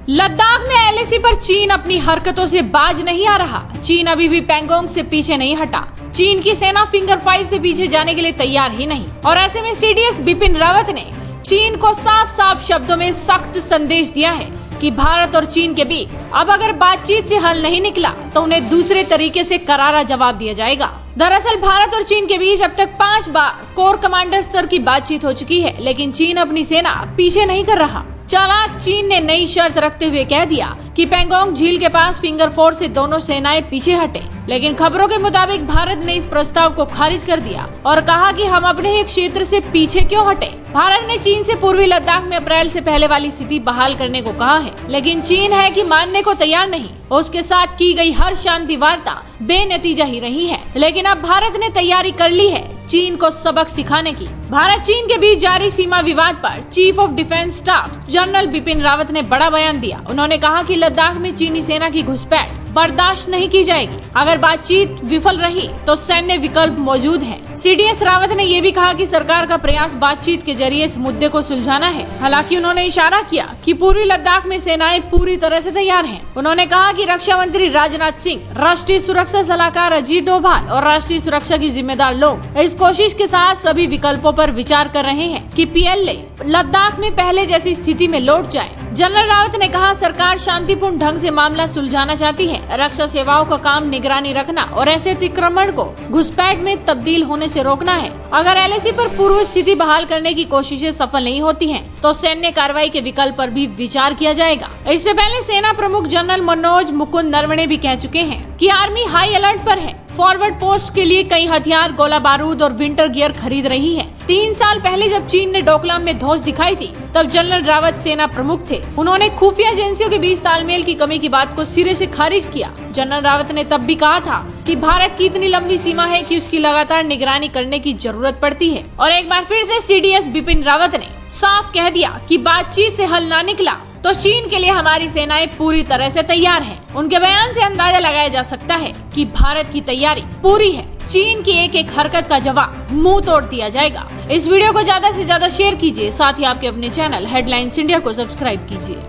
लद्दाख में एलएसी पर चीन अपनी हरकतों से बाज नहीं आ रहा। चीन अभी भी पैंगोंग से पीछे नहीं हटा। चीन की सेना फिंगर 5 से पीछे जाने के लिए तैयार ही नहीं। और ऐसे में सीडीएस बिपिन रावत ने चीन को साफ साफ शब्दों में सख्त संदेश दिया है कि भारत और चीन के बीच अब अगर बातचीत से हल नहीं निकला तो उन्हें दूसरे तरीके से करारा जवाब दिया जाएगा। दरअसल भारत और चीन के बीच अब तक 5 बार कोर कमांडर स्तर की बातचीत हो चुकी है, लेकिन चीन अपनी सेना पीछे नहीं कर रहा। चालाक चीन ने नई शर्त रखते हुए कह दिया कि पैंगोंग झील के पास फिंगर 4 से दोनों सेनाएं पीछे हटे, लेकिन खबरों के मुताबिक भारत ने इस प्रस्ताव को खारिज कर दिया और कहा कि हम अपने ही क्षेत्र से पीछे क्यों हटे। भारत ने चीन से पूर्वी लद्दाख में अप्रैल से पहले वाली स्थिति बहाल करने को कहा है, लेकिन चीन है कि मानने को तैयार नहीं। उसके साथ की गई हर शांति वार्ता बेनतीजा ही रही है, लेकिन अब भारत ने तैयारी कर ली है चीन को सबक सिखाने की। भारत चीन के बीच जारी सीमा विवाद पर chief of defence staff general Bipin Rawat ने बड़ा बयान दिया। उन्होंने कहा कि लद्दाख में चीनी सेना की घुसपैठ बर्दाश्त नहीं की जाएगी। अगर बातचीत विफल रही तो सैन्य विकल्प मौजूद है। सीडीएस रावत ने ये भी कहा कि सरकार का प्रयास बातचीत के जरिए इस मुद्दे को सुलझाना है। हालांकि उन्होंने इशारा किया कि पूर्वी लद्दाख में सेनाएं पूरी तरह से तैयार हैं। उन्होंने कहा कि रक्षा मंत्री राजनाथ सिंह, राष्ट्रीय सुरक्षा सलाहकार अजीत डोभाल और राष्ट्रीय सुरक्षा की जिम्मेदार लोग इस कोशिश के साथ सभी विकल्पों पर विचार कर रहे हैं कि पीएलए लद्दाख में पहले जैसी स्थिति में लौट जाए। जनरल रावत ने कहा, सरकार शांतिपूर्ण ढंग से मामला सुलझाना चाहती है। रक्षा सेवाओं का काम निगरानी रखना और ऐसे अतिक्रमण को घुसपैठ में तब्दील होने से रोकना है। अगर एलएसी पर पूर्व स्थिति बहाल करने की कोशिशें सफल नहीं होती हैं, तो सैन्य कार्रवाई के विकल्प पर भी विचार किया जाएगा। इससे पहले सेना प्रमुख जनरल मनोज मुकुंद नरवणे भी कह चुके हैं कि आर्मी हाई अलर्ट पर है। फॉरवर्ड पोस्ट के लिए कई हथियार, गोला बारूद और विंटर गियर खरीद रही है। 3 साल पहले जब चीन ने डोकलाम में धौंस दिखाई थी, तब जनरल रावत सेना प्रमुख थे। उन्होंने खुफिया एजेंसियों के बीच तालमेल की कमी की बात को सिरे से खारिज किया। जनरल रावत ने तब भी कहा था कि भारत की इतनी लंबी सीमा है कि उसकी लगातार निगरानी करने की जरूरत पड़ती है। और एक बार फिर से सीडीएस बिपिन रावत ने साफ कह दिया कि बातचीत से हल ना निकला तो चीन के लिए हमारी सेनाएं पूरी तरह से तैयार हैं। उनके बयान से अंदाजा लगाया जा सकता है कि भारत की तैयारी पूरी है। चीन की एक एक हरकत का जवाब मुंह तोड़ दिया जाएगा। इस वीडियो को ज्यादा से ज्यादा शेयर कीजिए, साथ ही आपके अपने चैनल हेडलाइंस इंडिया को सब्सक्राइब कीजिए।